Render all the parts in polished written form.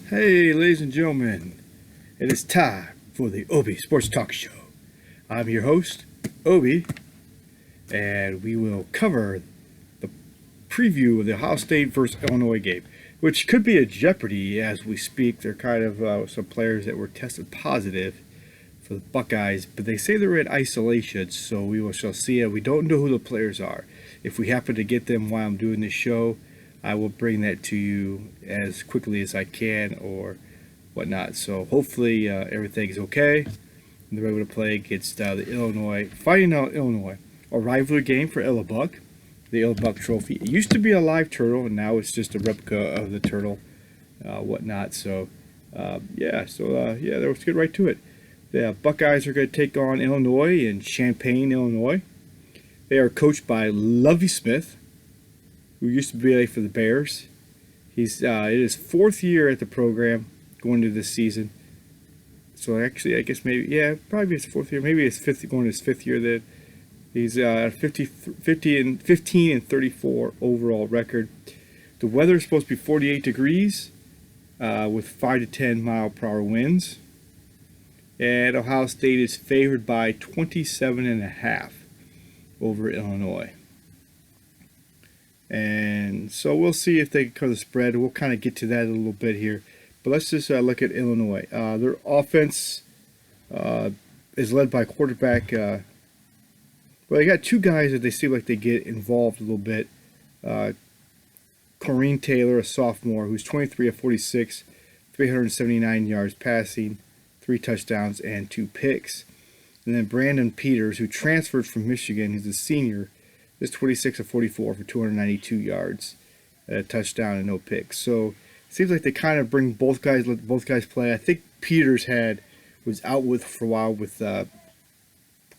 Hey, ladies and gentlemen, it is time for the Obi Sports Talk Show. I'm your host, Obi, and we will cover the preview of the Ohio State versus Illinois game, which could be a jeopardy as we speak. They're kind of some players that were tested positive for the Buckeyes, but they say they're in isolation, so shall see. We don't know who the players are. If we happen to get them while I'm doing this show, I will bring that to you as quickly as I can or whatnot. So hopefully everything is okay. And they're able to play against the Illinois, fighting out Illinois, a rivalry game for Illabuck, the Illabuck Trophy. It used to be a live turtle, and now it's just a replica of the turtle, whatnot. So let's get right to it. The Buckeyes are going to take on Illinois in Champaign, Illinois. They are coached by Lovie Smith, who used to play for the Bears. It is fourth year at the program going into this season. So actually, I guess probably his fourth year. Maybe his fifth, going to his fifth year. That he's 15 and 34 overall record. The weather is supposed to be 48 degrees with 5 to 10 mile per hour winds. And Ohio State is favored by 27.5 over Illinois. And so we'll see if they can cover the spread. We'll kind of get to that a little bit here. But let's just look at Illinois. Their offense is led by quarterback. They got two guys that they seem like they get involved a little bit. Corrine Taylor, a sophomore, who's 23 of 46, 379 yards passing, 3 touchdowns, and 2 picks. And then Brandon Peters, who transferred from Michigan, he's a senior, is 26 of 44 for 292 yards, a touchdown and no picks. So it seems like they kind of bring let both guys play. I think Peters was out for a while with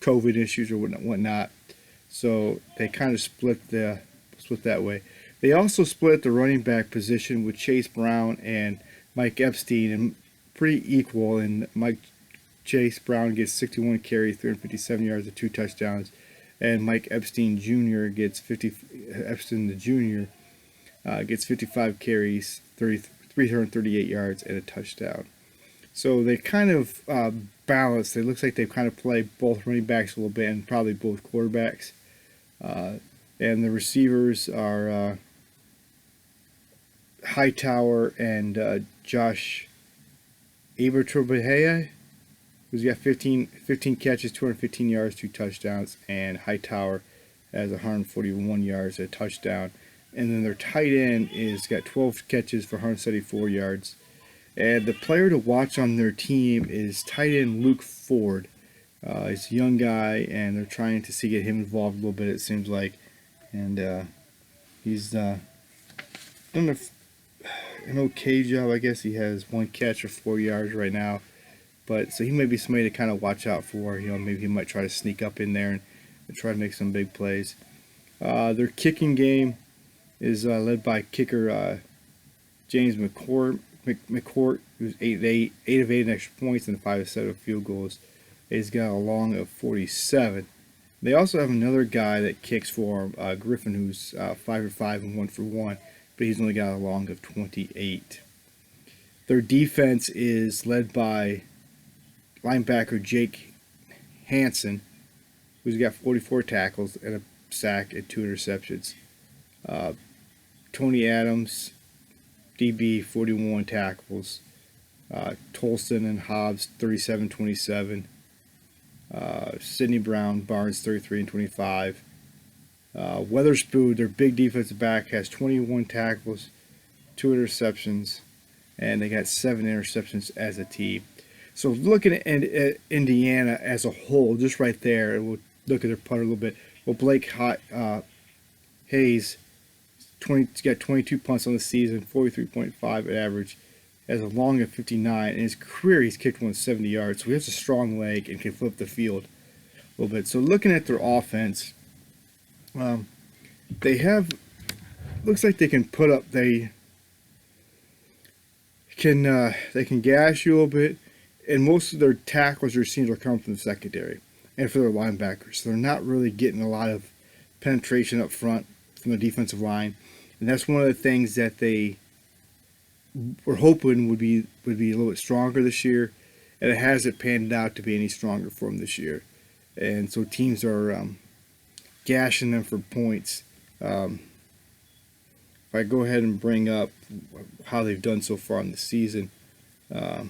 COVID issues or whatnot. So they kind of split that way. They also split the running back position with Chase Brown and Mike Epstein, and pretty equal. And Chase Brown gets 61 carries, 357 yards, and 2 touchdowns. And Mike Epstein Jr. gets 55 carries, 338 yards, and a touchdown. So they kind of balance. It looks like they kind of play both running backs a little bit and probably both quarterbacks. And the receivers are Hightower and Josh Abertrobehea, who's got 15 catches, 215 yards, 2 touchdowns, and Hightower has 141 yards, a touchdown. And then their tight end got 12 catches for 174 yards. And the player to watch on their team is tight end Luke Ford. He's a young guy, and they're trying to get him involved a little bit, it seems like. And he's done an okay job. I guess he has 1 catch for 4 yards right now. But so he may be somebody to kind of watch out for. Maybe he might try to sneak up in there and try to make some big plays. Their kicking game is led by kicker James McCourt, who's 8 of 8 in extra points and 5 of 7 field goals. He's got a long of 47. They also have another guy that kicks for him, Griffin, who's 5 for 5 and 1 for 1, but he's only got a long of 28. Their defense is led by linebacker Jake Hansen, who's got 44 tackles and a sack and 2 interceptions. Tony Adams, DB, 41 tackles. Tolson and Hobbs, 37-27. Sidney Brown, Barnes, 33 and 25. Weatherspoon, their big defensive back, has 21 tackles, 2 interceptions, and they got 7 interceptions as a team. So looking at Indiana as a whole, just right there, and we'll look at their punter a little bit. Well, Blake Hayes, he's got 22 punts on the season, 43.5 at average, has a long of 59. In his career, he's kicked 170 yards, so he has a strong leg and can flip the field a little bit. So looking at their offense, looks like they can put up, they can gash you a little bit. And most of their tackles or scenes are coming from the secondary and for their linebackers. So they're not really getting a lot of penetration up front from the defensive line. And that's one of the things that they we're hoping would be a little bit stronger this year, and it hasn't panned out to be any stronger for them this year. And so teams are gashing them for points. If I go ahead and bring up how they've done so far in the season, but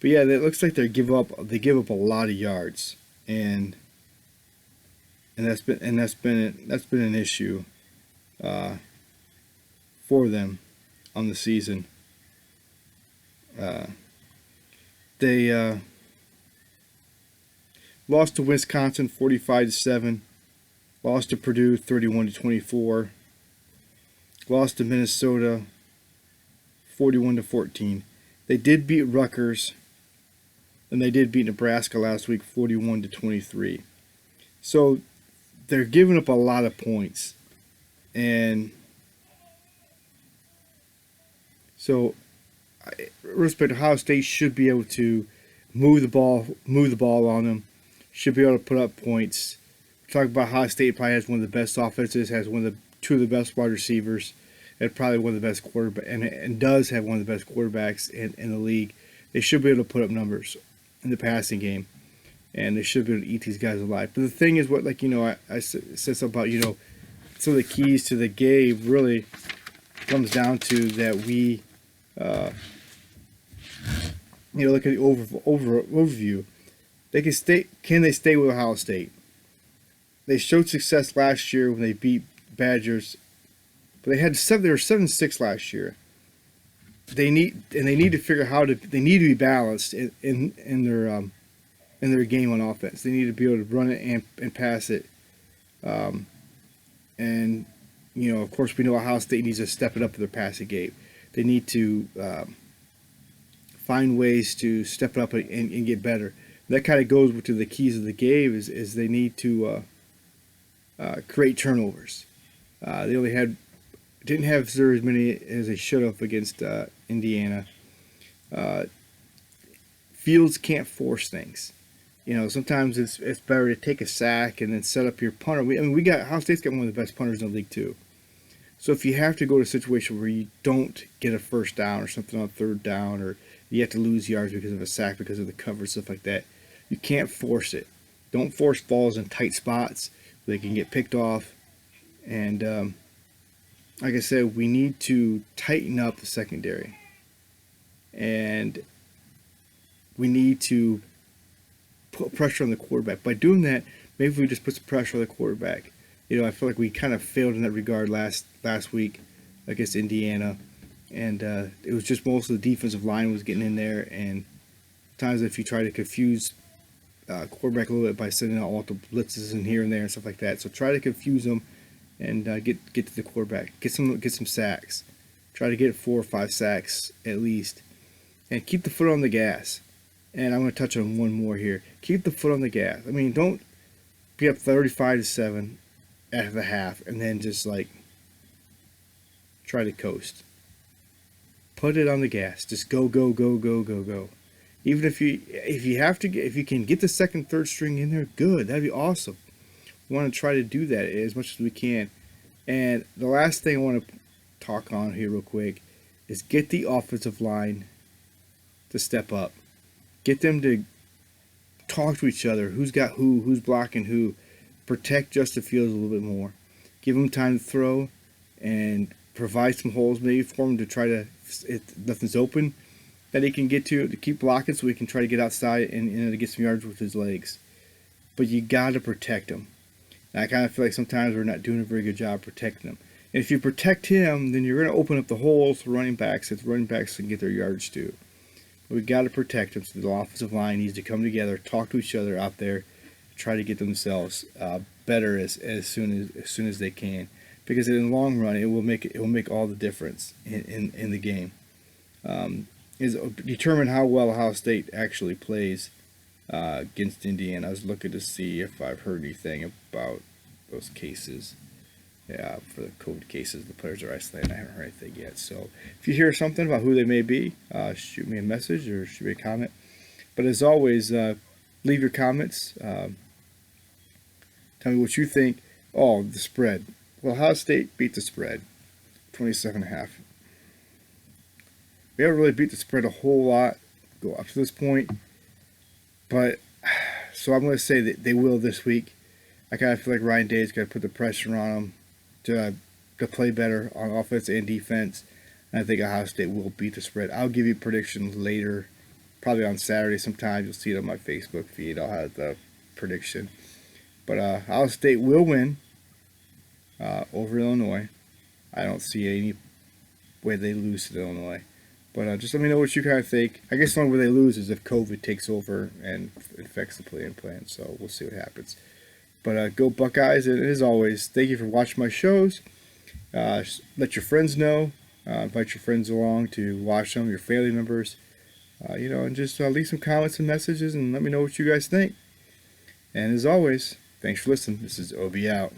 yeah, it looks like they give up a lot of yards, and that's been an issue for them on the season. They lost to Wisconsin 45-7, lost to Purdue 31-24, lost to Minnesota 41-14. They did beat Rutgers, and they did beat Nebraska last week 41-23. So they're giving up a lot of points, and so respect, Ohio State should be able to move the ball on them. Should be able to put up points. Talk about Ohio State probably has one of the best offenses, has two of the best wide receivers, and probably one of the best quarterbacks, and does have one of the best quarterbacks in the league. They should be able to put up numbers in the passing game, and they should be able to eat these guys alive. But the thing is, what I said something about some of the keys to the game really comes down to that we look at the overview. Can they stay with Ohio State? They showed success last year when they beat Badgers, but they were 7-6 last year. They need to figure they need to be balanced in their game on offense. They need to be able to run it and pass it. And of course, we know Ohio State needs to step it up in their passing game. They need to find ways to step it up and get better. That kind of goes to the keys of the game is they need to create turnovers. They didn't have as many as they should have against Indiana. Fields can't force things. Sometimes it's better to take a sack and then set up your punter. Ohio State's got one of the best punters in the league too. So if you have to go to a situation where you don't get a first down or something on third down, or you have to lose yards because of a sack, because of the cover, stuff like that, you can't force it. Don't force balls in tight spots where they can get picked off. And like I said, we need to tighten up the secondary. And we need to put pressure on the quarterback. By doing that, maybe we just put some pressure on the quarterback. I feel like we kind of failed in that regard last week against Indiana. And it was just most of the defensive line was getting in there. And times if you try to confuse quarterback a little bit by sending out all the blitzes in here and there and stuff like that. So try to confuse them and get to the quarterback. Get some sacks. Try to get 4 or 5 sacks at least. And keep the foot on the gas. And I'm going to touch on one more here. Keep the foot on the gas. Don't be up 35-7 at the half and then just try to coast. Put it on the gas. Just go. Even if you can get the second, third string in there, good. That'd be awesome. We want to try to do that as much as we can. And the last thing I want to talk on here real quick is get the offensive line to step up. Get them to talk to each other. Who's got who's blocking who. Protect Justin Fields a little bit more. Give him time to throw and provide some holes maybe for him to try to, if nothing's open, that he can get to keep blocking so he can try to get outside and to get some yards with his legs. But you got to protect him. And I kind of feel like sometimes we're not doing a very good job protecting him. And if you protect him, then you're going to open up the holes for running backs that the running backs can get their yards to. But we got to protect him. So the offensive line needs to come together, talk to each other out there, try to get themselves better as soon as they can, because in the long run it will make all the difference in the game. Is determine how well Ohio State actually plays against Indiana. I was looking to see if I've heard anything about those cases. Yeah, for the COVID cases, the players are isolated. I haven't heard anything yet. So if you hear something about who they may be, shoot me a message or shoot me a comment. But as always, leave your comments. Tell me what you think. Oh, the spread. Well, Ohio State beat the spread, 27.5. We haven't really beat the spread a whole lot go up to this point, but so I'm going to say that they will this week. I kind of feel like Ryan Day's got to put the pressure on them to play better on offense and defense. And I think Ohio State will beat the spread. I'll give you predictions later, probably on Saturday sometime. You'll see it on my Facebook feed. I'll have the prediction. But Ohio State will win over Illinois. I don't see any way they lose to Illinois. But just let me know what you kind of think. I guess the only way they lose is if COVID takes over and infects the play-in plan. So we'll see what happens. But go Buckeyes. And as always, thank you for watching my shows. Let your friends know. Invite your friends along to watch them, your family members. And just leave some comments and messages and let me know what you guys think. And as always, thanks for listening. This is Obi out.